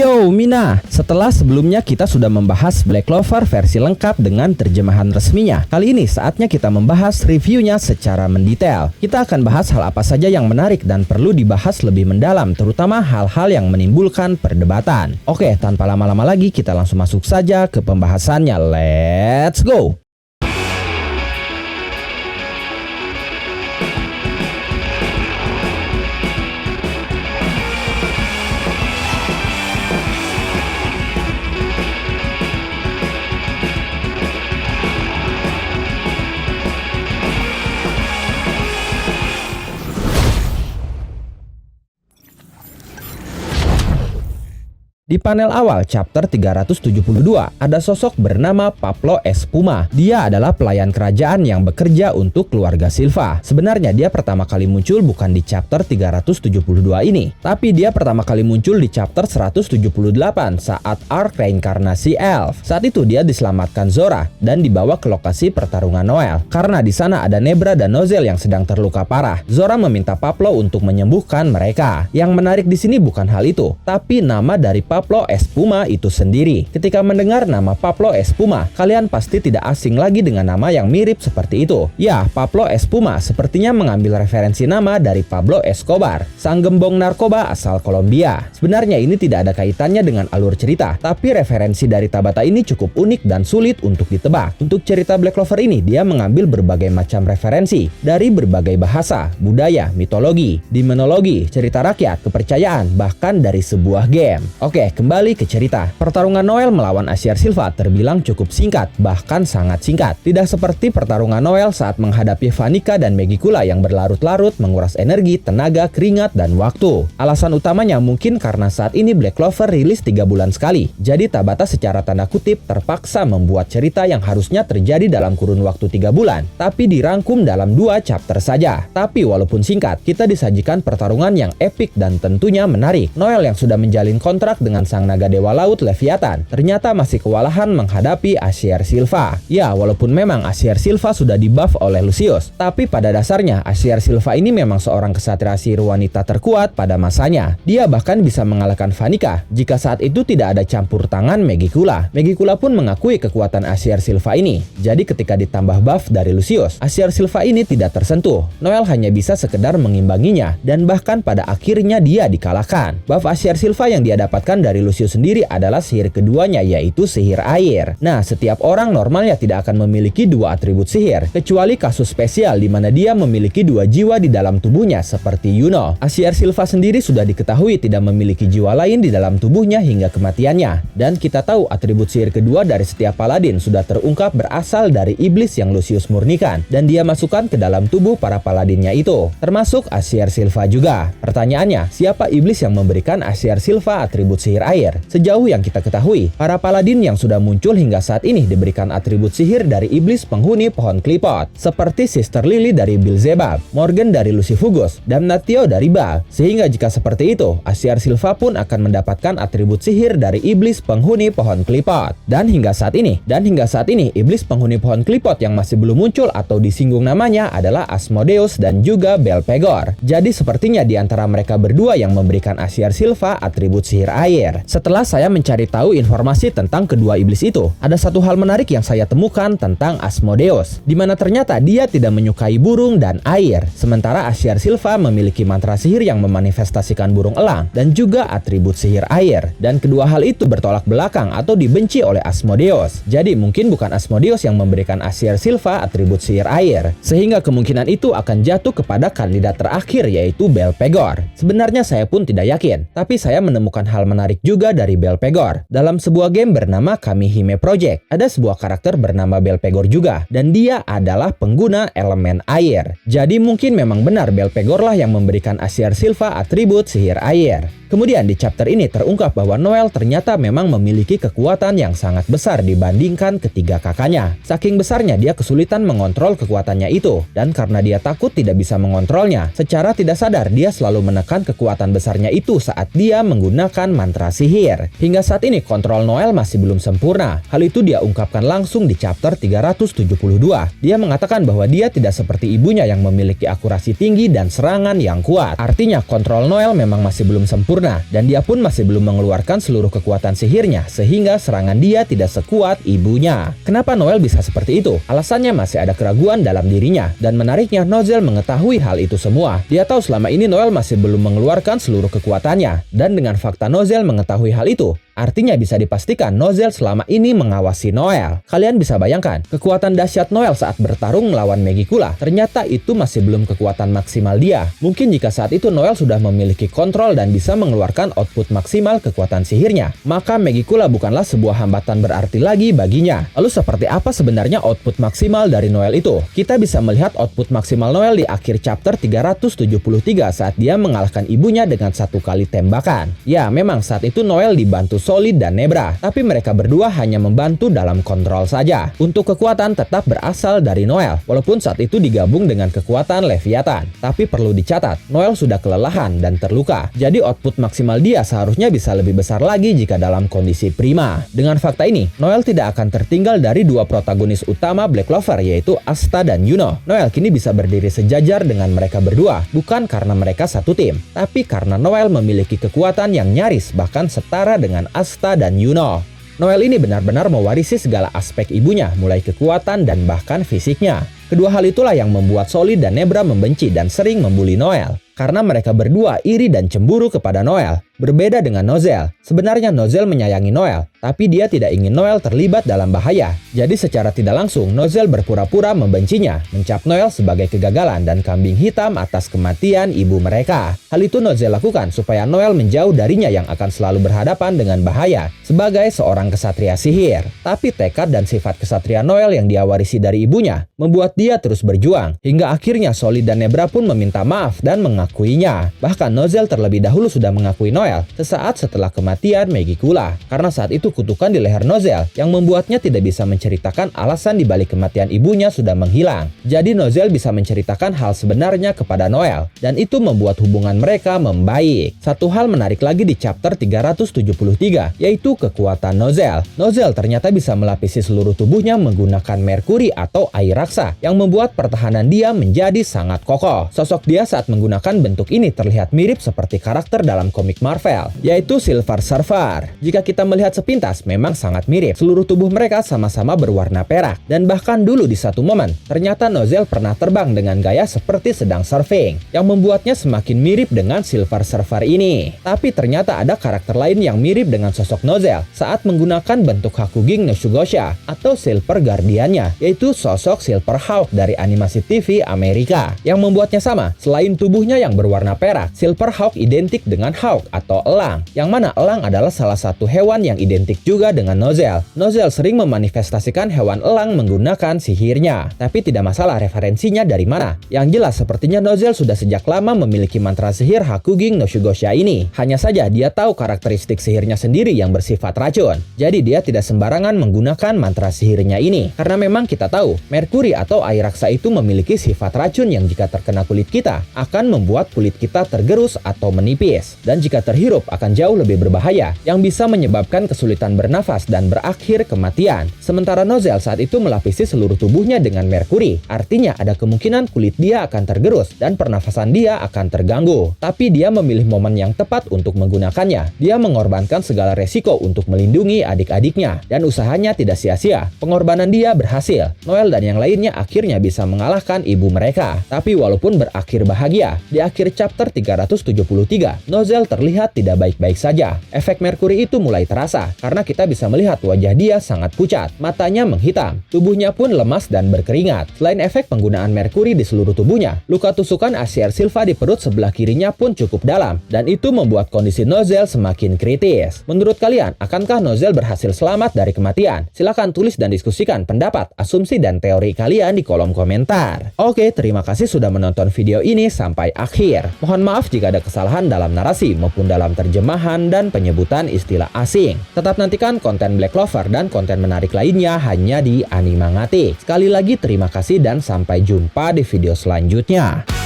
Yo Mina, setelah sebelumnya kita sudah membahas Black Clover versi lengkap dengan terjemahan resminya, kali ini saatnya kita membahas reviewnya secara mendetail. Kita akan bahas hal apa saja yang menarik dan perlu dibahas lebih mendalam, terutama hal-hal yang menimbulkan perdebatan. Oke, tanpa lama-lama lagi kita langsung masuk saja ke pembahasannya. Let's go! Di panel awal chapter 372, ada sosok bernama Pablo Espuma. Dia adalah pelayan kerajaan yang bekerja untuk keluarga Silva. Sebenarnya dia pertama kali muncul bukan di chapter 372 ini, tapi dia pertama kali muncul di chapter 178 saat arc reinkarnasi Elf. Saat itu dia diselamatkan Zora dan dibawa ke lokasi pertarungan Noel. Karena di sana ada Nebra dan Nozel yang sedang terluka parah. Zora meminta Pablo untuk menyembuhkan mereka. Yang menarik di sini bukan hal itu, tapi nama dari Pablo Espuma itu sendiri. Ketika mendengar nama Pablo Espuma, kalian pasti tidak asing lagi dengan nama yang mirip seperti itu. Ya, Pablo Espuma sepertinya mengambil referensi nama dari Pablo Escobar, sang gembong narkoba asal Kolombia. Sebenarnya ini tidak ada kaitannya dengan alur cerita, tapi referensi dari Tabata ini cukup unik dan sulit untuk ditebak. Untuk cerita Black Clover ini, dia mengambil berbagai macam referensi dari berbagai bahasa, budaya, mitologi, demonologi, cerita rakyat, kepercayaan, bahkan dari sebuah game. Oke, kembali ke cerita. Pertarungan Noel melawan Aciar Silva terbilang cukup singkat, bahkan sangat singkat. Tidak seperti pertarungan Noel saat menghadapi Vanica dan Megicula yang berlarut-larut menguras energi, tenaga, keringat, dan waktu. Alasan utamanya mungkin karena saat ini Black Clover rilis 3 bulan sekali. Jadi Tabata secara tanda kutip terpaksa membuat cerita yang harusnya terjadi dalam kurun waktu 3 bulan, tapi dirangkum dalam 2 chapter saja. Tapi walaupun singkat, kita disajikan pertarungan yang epik dan tentunya menarik. Noel yang sudah menjalin kontrak dengan sang naga dewa laut Leviathan ternyata masih kewalahan menghadapi Aciar Silva. Ya, walaupun memang Aciar Silva sudah dibuff oleh Lucius, tapi pada dasarnya Aciar Silva ini memang seorang kesatria sihir wanita terkuat pada masanya. Dia bahkan bisa mengalahkan Vanica jika saat itu tidak ada campur tangan Megicula. Megicula pun mengakui kekuatan Aciar Silva ini. Jadi ketika ditambah buff dari Lucius, Aciar Silva ini tidak tersentuh. Noel hanya bisa sekedar mengimbanginya dan bahkan pada akhirnya dia dikalahkan. Buff Aciar Silva yang dia dapatkan dari Lucius sendiri adalah sihir keduanya, yaitu sihir air. Nah, setiap orang normalnya tidak akan memiliki 2 atribut sihir, kecuali kasus spesial di mana dia memiliki 2 jiwa di dalam tubuhnya seperti Yuno. Aciar Silva sendiri sudah diketahui tidak memiliki jiwa lain di dalam tubuhnya hingga kematiannya. Dan kita tahu atribut sihir kedua dari setiap paladin sudah terungkap berasal dari iblis yang Lucius murnikan dan dia masukkan ke dalam tubuh para paladinnya itu, termasuk Aciar Silva juga. Pertanyaannya, siapa iblis yang memberikan Aciar Silva atribut sihir air? Sejauh yang kita ketahui, para paladin yang sudah muncul hingga saat ini diberikan atribut sihir dari iblis penghuni pohon klipot, seperti Sister Lily dari Beelzebub, Morgan dari Lucifugus, dan Natio dari Baal. Sehingga jika seperti itu, Aciar Silva pun akan mendapatkan atribut sihir dari iblis penghuni pohon klipot. Dan hingga saat ini, iblis penghuni pohon klipot yang masih belum muncul atau disinggung namanya adalah Asmodeus dan juga Belphegor. Jadi sepertinya di antara mereka berdua yang memberikan Aciar Silva atribut sihir air. Setelah saya mencari tahu informasi tentang kedua iblis itu, ada satu hal menarik yang saya temukan tentang Asmodeus, di mana ternyata dia tidak menyukai burung dan air, sementara Aciar Silva memiliki mantra sihir yang memanifestasikan burung elang dan juga atribut sihir air. Dan kedua hal itu bertolak belakang atau dibenci oleh Asmodeus. Jadi mungkin bukan Asmodeus yang memberikan Aciar Silva atribut sihir air, sehingga kemungkinan itu akan jatuh kepada kandidat terakhir, yaitu Belphegor. Sebenarnya saya pun tidak yakin, tapi saya menemukan hal menarik juga dari Belphegor. Dalam sebuah game bernama Kamihime Project, ada sebuah karakter bernama Belphegor juga, dan dia adalah pengguna elemen air. Jadi mungkin memang benar Belphegor lah yang memberikan Aciar Silva atribut sihir air. Kemudian di chapter ini terungkap bahwa Noel ternyata memang memiliki kekuatan yang sangat besar dibandingkan ketiga kakaknya. Saking besarnya dia kesulitan mengontrol kekuatannya itu, dan karena dia takut tidak bisa mengontrolnya, secara tidak sadar dia selalu menekan kekuatan besarnya itu saat dia menggunakan mantra sihir. Hingga saat ini kontrol Noel masih belum sempurna. Hal itu dia ungkapkan langsung di chapter 372. Dia mengatakan bahwa dia tidak seperti ibunya yang memiliki akurasi tinggi dan serangan yang kuat. Artinya kontrol Noel memang masih belum sempurna sempurna dan dia pun masih belum mengeluarkan seluruh kekuatan sihirnya sehingga serangan dia tidak sekuat ibunya. Kenapa Noelle bisa seperti itu? Alasannya masih ada keraguan dalam dirinya dan menariknya Nozel mengetahui hal itu semua. Dia tahu selama ini Noelle masih belum mengeluarkan seluruh kekuatannya dan dengan fakta Nozel mengetahui hal itu, artinya bisa dipastikan Nozel selama ini mengawasi Noelle. Kalian bisa bayangkan, kekuatan dahsyat Noelle saat bertarung melawan Megicula, ternyata itu masih belum kekuatan maksimal dia. Mungkin jika saat itu Noelle sudah memiliki kontrol dan bisa mengeluarkan output maksimal kekuatan sihirnya, maka Megicula bukanlah sebuah hambatan berarti lagi baginya. Lalu seperti apa sebenarnya output maksimal dari Noelle itu? Kita bisa melihat output maksimal Noelle di akhir chapter 373 saat dia mengalahkan ibunya dengan satu kali tembakan. Ya, memang saat itu Noelle dibantu Solid dan Nebra, tapi mereka berdua hanya membantu dalam kontrol saja. Untuk kekuatan tetap berasal dari Noelle, walaupun saat itu digabung dengan kekuatan Leviathan. Tapi perlu dicatat, Noelle sudah kelelahan dan terluka, jadi output maksimal dia seharusnya bisa lebih besar lagi jika dalam kondisi prima. Dengan fakta ini, Noelle tidak akan tertinggal dari dua protagonis utama Black Clover, yaitu Asta dan Yuno. Noelle kini bisa berdiri sejajar dengan mereka berdua, bukan karena mereka satu tim, tapi karena Noelle memiliki kekuatan yang nyaris bahkan setara dengan Asta dan Yuno. Noelle ini benar-benar mewarisi segala aspek ibunya, mulai kekuatan dan bahkan fisiknya. Kedua hal itulah yang membuat Solid dan Nebra membenci dan sering membuli Noelle. Karena mereka berdua iri dan cemburu kepada Noelle. Berbeda dengan Nozel, sebenarnya Nozel menyayangi Noelle, tapi dia tidak ingin Noelle terlibat dalam bahaya. Jadi secara tidak langsung, Nozel berpura-pura membencinya, mencap Noelle sebagai kegagalan dan kambing hitam atas kematian ibu mereka. Hal itu Nozel lakukan supaya Noelle menjauh darinya yang akan selalu berhadapan dengan bahaya sebagai seorang kesatria sihir. Tapi tekad dan sifat kesatria Noelle yang dia warisi dari ibunya membuat dia terus berjuang, hingga akhirnya Solid dan Nebra pun meminta maaf dan mengakuinya. Bahkan Nozel terlebih dahulu sudah mengakui Noelle sesaat setelah kematian Megicula, karena saat itu kutukan di leher Nozel yang membuatnya tidak bisa menceritakan alasan dibalik kematian ibunya sudah menghilang. Jadi Nozel bisa menceritakan hal sebenarnya kepada Noelle, dan itu membuat hubungan mereka membaik. Satu hal menarik lagi di chapter 373, yaitu kekuatan Nozel. Nozel ternyata bisa melapisi seluruh tubuhnya menggunakan merkuri atau air raksa, yang membuat pertahanan dia menjadi sangat kokoh. Sosok dia saat menggunakan bentuk ini terlihat mirip seperti karakter dalam komik Marvel, yaitu Silver Surfer. Jika kita melihat sepintas, memang sangat mirip. Seluruh tubuh mereka sama-sama berwarna perak, dan bahkan dulu di satu momen, ternyata Nozel pernah terbang dengan gaya seperti sedang surfing, yang membuatnya semakin mirip dengan Silver Surfer ini. Tapi ternyata ada karakter lain yang mirip dengan sosok Nozel saat menggunakan bentuk Hakuging no Shugosha atau Silver Guardian-nya, yaitu sosok Silver Hawk dari animasi TV Amerika. Yang membuatnya sama, selain tubuhnya yang berwarna perak, Silver Hawk identik dengan Hawk atau elang, yang mana elang adalah salah satu hewan yang identik juga dengan Nozel. Nozel sering memanifestasikan hewan elang menggunakan sihirnya, tapi tidak masalah referensinya dari mana. Yang jelas sepertinya Nozel sudah sejak lama memiliki mantra sihir Hakuging no Shugosha ini. Hanya saja dia tahu karakteristik sihirnya sendiri yang bersifat racun. Jadi dia tidak sembarangan menggunakan mantra sihirnya ini. Karena memang kita tahu, merkuri atau air raksa itu memiliki sifat racun yang jika terkena kulit kita akan membuat kulit kita tergerus atau menipis. Dan jika terhirup akan jauh lebih berbahaya, yang bisa menyebabkan kesulitan bernafas dan berakhir kematian. Sementara Nozel saat itu melapisi seluruh tubuhnya dengan merkuri, artinya ada kemungkinan kulit dia akan tergerus dan pernafasan dia akan terganggu. Tapi dia memilih momen yang tepat untuk menggunakannya. Dia mengorbankan segala resiko untuk melindungi adik-adiknya, dan usahanya tidak sia-sia. Pengorbanan dia berhasil. Noelle dan yang lainnya akhirnya bisa mengalahkan ibu mereka. Tapi walaupun berakhir bahagia, di akhir chapter 373, Nozel terlihat tidak baik-baik saja. Efek merkuri itu mulai terasa, karena kita bisa melihat wajah dia sangat pucat, matanya menghitam, tubuhnya pun lemas dan berkeringat. Selain efek penggunaan merkuri di seluruh tubuhnya, luka tusukan Asier Silva di perut sebelah kirinya pun cukup dalam, dan itu membuat kondisi Nozel semakin kritis. Menurut kalian, akankah Nozel berhasil selamat dari kematian? Silahkan tulis dan diskusikan pendapat, asumsi, dan teori kalian di kolom komentar. Oke, terima kasih sudah menonton video ini sampai akhir. Mohon maaf jika ada kesalahan dalam narasi maupun dalam terjemahan dan penyebutan istilah asing. Tetap nantikan konten Black Clover dan konten menarik lainnya hanya di Animangatik. Sekali lagi terima kasih dan sampai jumpa di video selanjutnya.